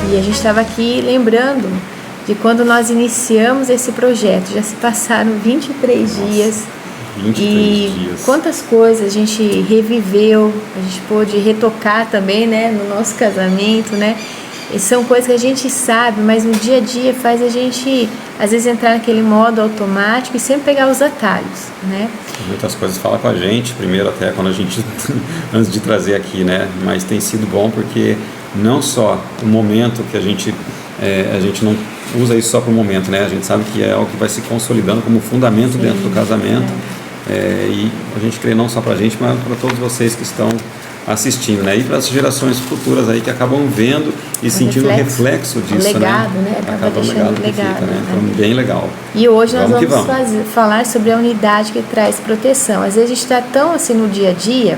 E a gente estava aqui lembrando de quando nós iniciamos esse projeto. Já se passaram 23 dias. 23 dias. Quantas coisas a gente reviveu, a gente pôde retocar também, né, no nosso casamento, né? E são coisas que a gente sabe, mas no dia a dia faz a gente, às vezes, entrar naquele modo automático e sempre pegar os atalhos, né? Muitas coisas fala com a gente, primeiro até quando a gente, antes de trazer aqui, né? Mas tem sido bom porque não só o momento que a gente não usa isso só para o momento, né? A gente sabe que é algo que vai se consolidando como fundamento dentro do casamento. E a gente crê não só para a gente, mas para todos vocês que estão assistindo, né? E para as gerações futuras aí que acabam vendo e sentindo o reflexo disso, legado, né? Acaba deixando legado, né? Então, bem legal. E hoje nós vamos falar sobre a unidade que traz proteção. Às vezes a gente está tão assim no dia a dia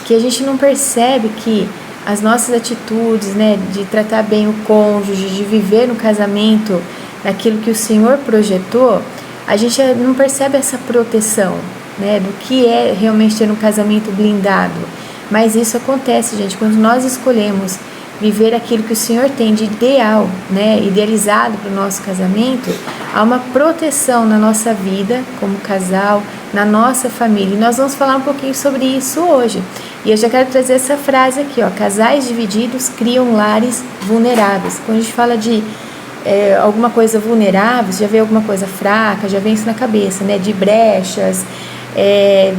que a gente não percebe que as nossas atitudes, né, de tratar bem o cônjuge, de viver no casamento daquilo que o Senhor projetou, a gente não percebe essa proteção, né, do que é realmente ter um casamento blindado. Mas isso acontece, gente, quando nós escolhemos viver aquilo que o Senhor tem de ideal, né, idealizado para o nosso casamento, há uma proteção na nossa vida como casal, na nossa família. E nós vamos falar um pouquinho sobre isso hoje. E eu já quero trazer essa frase aqui, ó: casais divididos criam lares vulneráveis. Quando a gente fala de alguma coisa vulnerável, já vê alguma coisa fraca, já vem isso na cabeça, né, de brechas,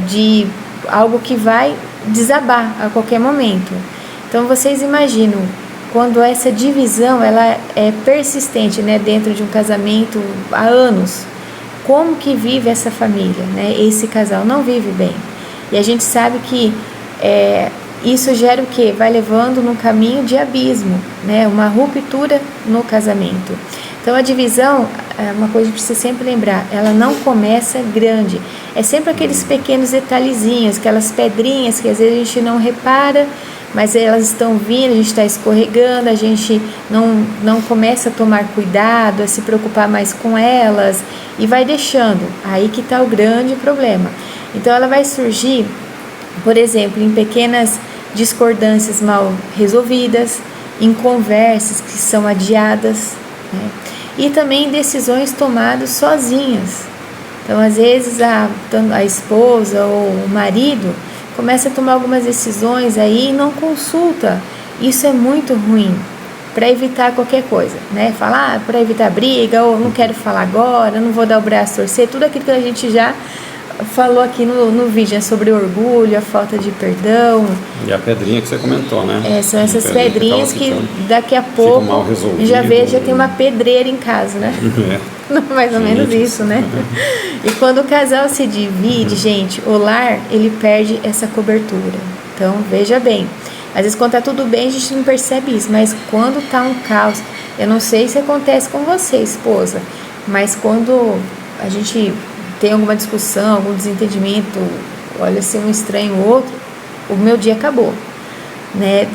de algo que vai desabar a qualquer momento. Então vocês imaginam quando essa divisão ela é persistente, né, dentro de um casamento há anos, como que vive essa família, né? Esse casal não vive bem. E a gente sabe que isso gera o quê? Vai levando num caminho de abismo, né? Uma ruptura no casamento. Então a divisão, é uma coisa que precisa sempre lembrar, ela não começa grande. É sempre aqueles pequenos detalhezinhos, aquelas pedrinhas que às vezes a gente não repara, mas elas estão vindo, a gente está escorregando, a gente não começa a tomar cuidado, a se preocupar mais com elas e vai deixando. Aí que está o grande problema. Então ela vai surgir, por exemplo, em pequenas discordâncias mal resolvidas, em conversas que são adiadas, né? E também decisões tomadas sozinhas. Então, às vezes, a esposa ou o marido começa a tomar algumas decisões aí e não consulta. Isso é muito ruim, para evitar qualquer coisa, né? Falar para evitar briga, ou não quero falar agora, não vou dar o braço a torcer, tudo aquilo que a gente já falou aqui no vídeo, sobre o orgulho, a falta de perdão. E a pedrinha que você comentou, né? São essas pedrinhas que daqui a pouco mal já tem uma pedreira em casa, né? Mais ou menos isso, né? E quando o casal se divide, gente, o lar, ele perde essa cobertura. Então, veja bem, às vezes quando tá tudo bem a gente não percebe isso, mas quando tá um caos, eu não sei se acontece com você, esposa, mas quando a gente tem alguma discussão, algum desentendimento, olha, se um estranho o outro, o meu dia acabou, né?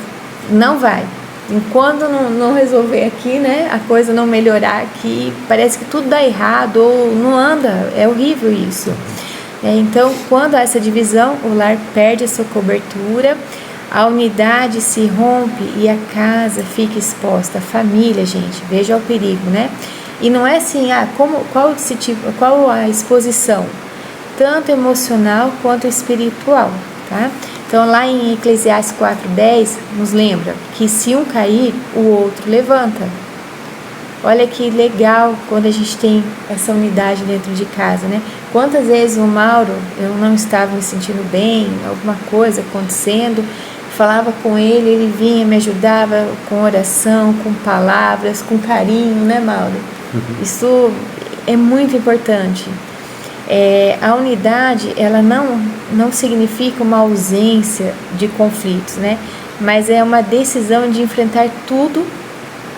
Não vai. Enquanto não resolver aqui, né, a coisa não melhorar aqui, parece que tudo dá errado ou não anda, é horrível isso. Então, quando há essa divisão, o lar perde a sua cobertura, a unidade se rompe e a casa fica exposta. A família, gente, veja o perigo, né? E não é assim, qual a exposição? Tanto emocional quanto espiritual, tá? Então, lá em Eclesiastes 4:10, nos lembra que se um cair, o outro levanta. Olha que legal quando a gente tem essa unidade dentro de casa, né? Quantas vezes o Mauro, eu não estava me sentindo bem, alguma coisa acontecendo, falava com ele vinha, me ajudava com oração, com palavras, com carinho, né, Mauro? Isso é muito importante. A unidade, ela não significa uma ausência de conflitos, né? Mas é uma decisão de enfrentar tudo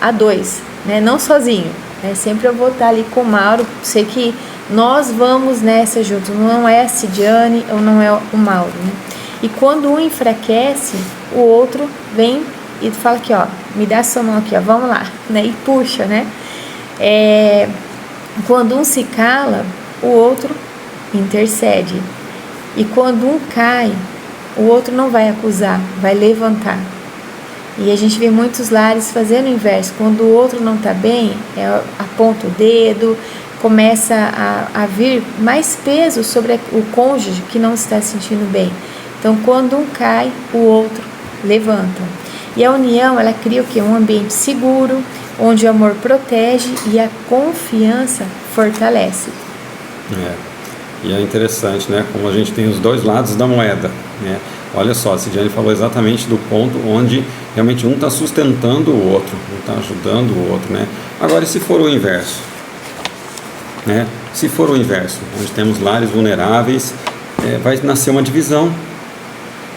a dois, né? Não sozinho, né? Sempre eu vou estar ali com o Mauro, sei que nós vamos nessa juntos, não é a Cidiane ou não é o Mauro, né? E quando um enfraquece, o outro vem e fala aqui, ó, me dá a sua mão aqui, ó, vamos lá, né? E puxa, né? Quando um se cala, o outro intercede. E quando um cai, o outro não vai acusar, vai levantar. E a gente vê muitos lares fazendo o inverso. Quando o outro não está bem, aponta o dedo, começa a vir mais peso sobre o cônjuge que não está se sentindo bem. Então, quando um cai, o outro levanta. E a união, ela cria o quê? Um ambiente seguro, onde o amor protege e a confiança fortalece. E é interessante, né? Como a gente tem os dois lados da moeda, né? Olha só, a Cidiane falou exatamente do ponto onde realmente um está sustentando o outro, um está ajudando o outro, né? Agora, e se for o inverso? Né? Se for o inverso, onde temos lares vulneráveis, vai nascer uma divisão,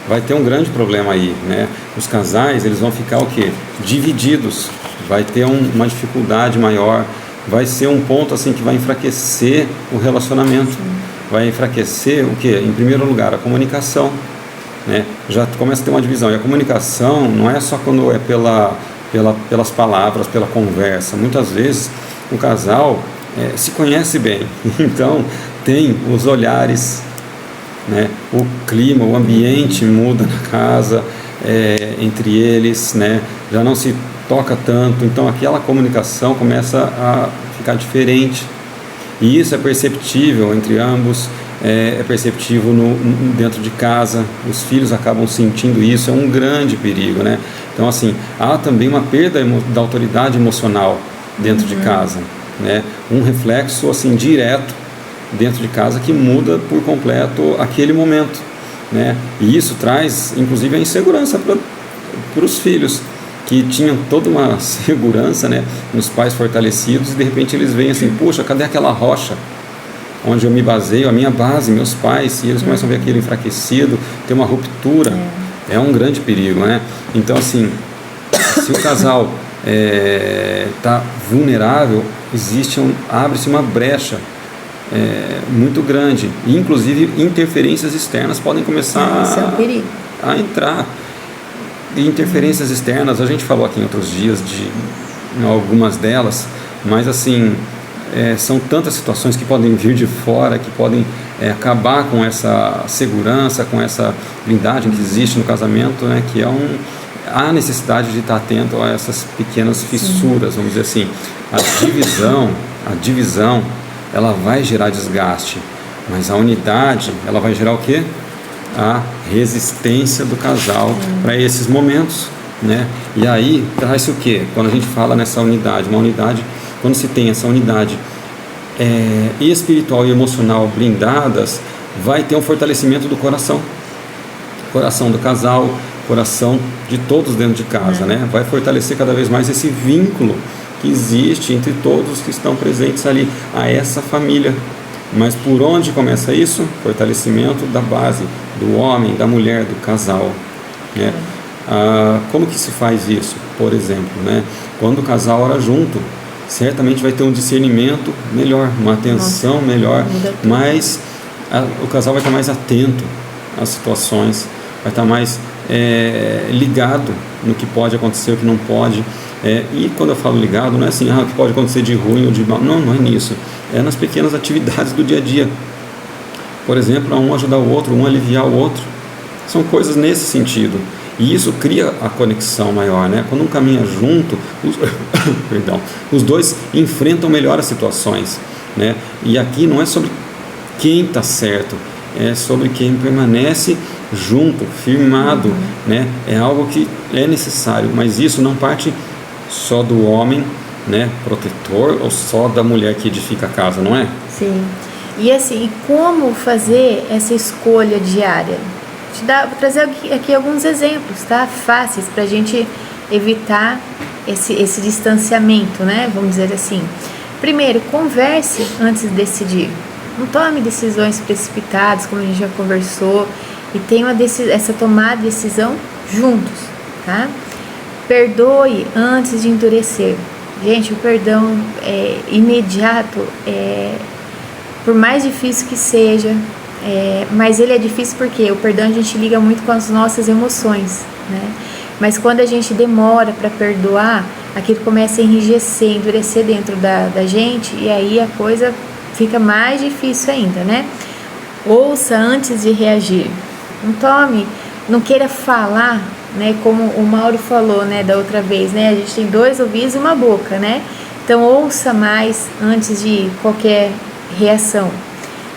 vai ter um grande problema aí, né? Os casais, eles vão ficar o quê? Divididos, vai ter uma dificuldade maior, vai ser um ponto assim que vai enfraquecer o relacionamento, vai enfraquecer o quê? Em primeiro lugar, a comunicação, né? Já começa a ter uma divisão, e a comunicação não é só quando é pelas palavras, pela conversa. Muitas vezes o casal se conhece bem, então tem os olhares, né? O clima, o ambiente muda na casa, entre eles, né? Já não se toca tanto, então aquela comunicação começa a ficar diferente, e isso é perceptível entre ambos, é perceptível dentro de casa, os filhos acabam sentindo isso, é um grande perigo, né? Então assim, há também uma perda da autoridade emocional dentro de casa, né? Um reflexo assim direto dentro de casa que muda por completo aquele momento, né? E isso traz inclusive a insegurança para os filhos, que tinham toda uma segurança, né, nos pais fortalecidos, e de repente eles veem assim, puxa, cadê aquela rocha onde eu me baseio, a minha base, meus pais, e eles começam a ver aquilo enfraquecido, tem uma ruptura, é um grande perigo, né? Então assim, se o casal está vulnerável, abre-se uma brecha muito grande, e inclusive interferências externas podem começar Isso é um perigo. a entrar. E interferências externas, a gente falou aqui em outros dias de algumas delas, mas assim, são tantas situações que podem vir de fora, que podem acabar com essa segurança, com essa blindagem que existe no casamento, né, que há necessidade de estar atento a essas pequenas fissuras, vamos dizer assim. A divisão, ela vai gerar desgaste, mas a unidade, ela vai gerar o quê? A resistência do casal para esses momentos, né? E aí traz o quê? Quando a gente fala nessa unidade, quando se tem essa unidade espiritual e emocional blindadas, vai ter um fortalecimento do coração do casal, coração de todos dentro de casa, né? Vai fortalecer cada vez mais esse vínculo que existe entre todos que estão presentes ali, a essa família. Mas por onde começa isso? Fortalecimento da base, do homem, da mulher, do casal, né? Como que se faz isso? Por exemplo, né? Quando o casal ora junto, certamente vai ter um discernimento melhor, uma atenção melhor, mas o casal vai estar mais atento às situações, vai estar mais ligado no que pode acontecer, o que não pode. E quando eu falo ligado, não é assim, o que pode acontecer de ruim ou de mal. Não é nisso. É nas pequenas atividades do dia a dia. Por exemplo, um ajudar o outro, um aliviar o outro. São coisas nesse sentido. E isso cria a conexão maior, né? Quando um caminha junto, os dois enfrentam melhor as situações, né? E aqui não é sobre quem está certo, é sobre quem permanece junto, firmado, né? É algo que é necessário, mas isso não parte só do homem, né, protetor, ou só da mulher que edifica a casa, não é? Sim. E assim, como fazer essa escolha diária? Vou trazer aqui alguns exemplos, tá? Fáceis para a gente evitar esse distanciamento, né? Vamos dizer assim. Primeiro, converse antes de decidir. Não tome decisões precipitadas, como a gente já conversou, e tenha essa tomada de decisão juntos, tá? Perdoe antes de endurecer. Gente, o perdão imediato, por mais difícil que seja, mas ele é difícil porque o perdão a gente liga muito com as nossas emoções, né? Mas quando a gente demora para perdoar, aquilo começa a enrijecer, endurecer dentro da gente, e aí a coisa fica mais difícil ainda, né? Ouça antes de reagir. Não queira falar né? Como o Mauro falou, né, da outra vez, né? A gente tem 2 ouvidos e uma boca, né? Então ouça mais antes de qualquer reação.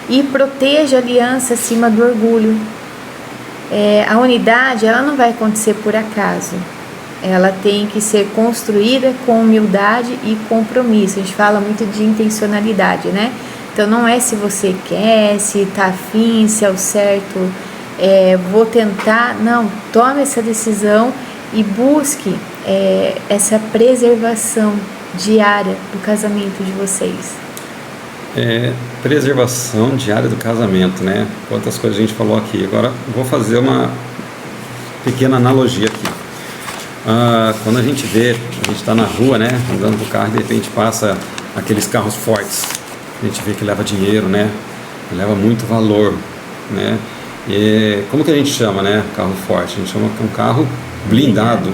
E proteja a aliança acima do orgulho. A unidade, ela não vai acontecer por acaso. Ela tem que ser construída com humildade e compromisso. A gente fala muito de intencionalidade, né? Então não é se você quer, se tá afim, se é o certo, vou tentar. Não, tome essa decisão e busque essa preservação diária do casamento de vocês. Preservação diária do casamento, né? Quantas coisas a gente falou aqui. Agora vou fazer uma pequena analogia aqui. Quando a gente está na rua, né, andando do carro, de repente passa aqueles carros fortes. A gente vê que leva dinheiro, né? Leva muito valor, né? E como que a gente chama, né? Carro forte. A gente chama que é um carro blindado.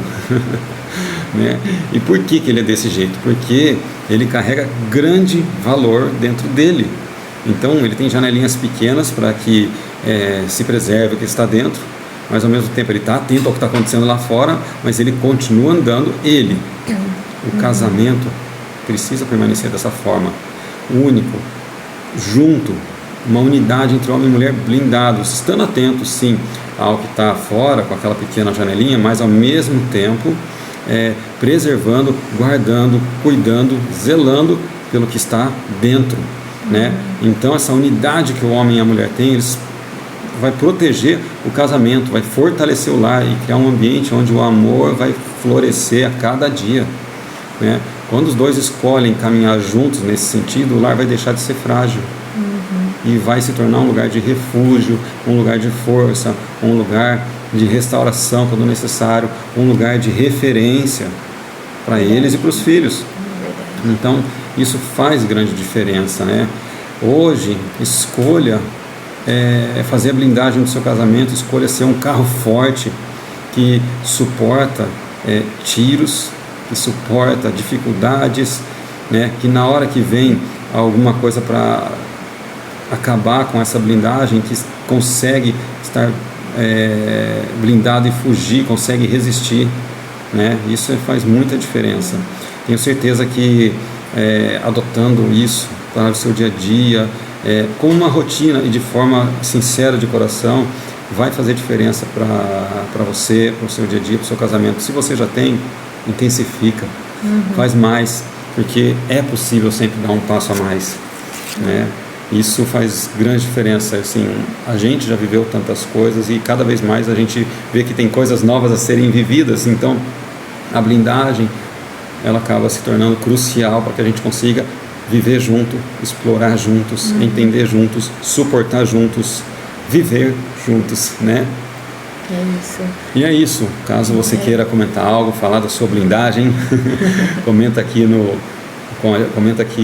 Né? E por que ele é desse jeito? Porque ele carrega grande valor dentro dele. Então ele tem janelinhas pequenas para que se preserve o que está dentro, mas ao mesmo tempo ele está atento ao que está acontecendo lá fora, mas ele continua andando ele. O casamento precisa permanecer dessa forma, único, junto, uma unidade entre homem e mulher blindados, estando atentos sim ao que está fora com aquela pequena janelinha, mas ao mesmo tempo preservando, guardando, cuidando, zelando pelo que está dentro, né? Então essa unidade que o homem e a mulher têm, eles vai proteger o casamento, vai fortalecer o lar e criar um ambiente onde o amor vai florescer a cada dia, né? Quando os dois escolhem caminhar juntos nesse sentido, o lar vai deixar de ser frágil e vai se tornar um lugar de refúgio, um lugar de força, um lugar de restauração quando necessário, um lugar de referência para eles e para os filhos. Então isso faz grande diferença, né? Hoje, escolha fazer a blindagem do seu casamento, escolha ser um carro forte que suporta tiros, que suporta dificuldades, né? Que na hora que vem alguma coisa para acabar com essa blindagem, que consegue estar blindado e fugir, consegue resistir, né? Isso faz muita diferença. Tenho certeza que adotando isso para o seu dia a dia, com uma rotina e de forma sincera, de coração, vai fazer diferença para você, para o seu dia a dia, para o seu casamento. Se você já tem, intensifica, faz mais, porque é possível sempre dar um passo a mais, né? Isso faz grande diferença. Assim, a gente já viveu tantas coisas e cada vez mais a gente vê que tem coisas novas a serem vividas. Então a blindagem, ela acaba se tornando crucial para que a gente consiga viver junto, explorar juntos, entender juntos, suportar juntos, viver juntos, né? É isso. E é isso. Caso você queira comentar algo, falar da sua blindagem, comenta aqui,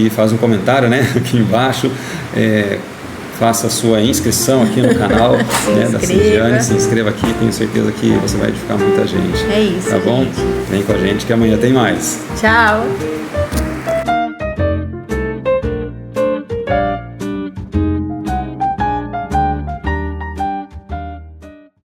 faz um comentário, né, aqui embaixo, faça a sua inscrição aqui no canal né, da Cindiane, se inscreva aqui, tenho certeza que você vai edificar muita gente. É isso. Tá bom? Gente. Vem com a gente que amanhã tem mais. Tchau.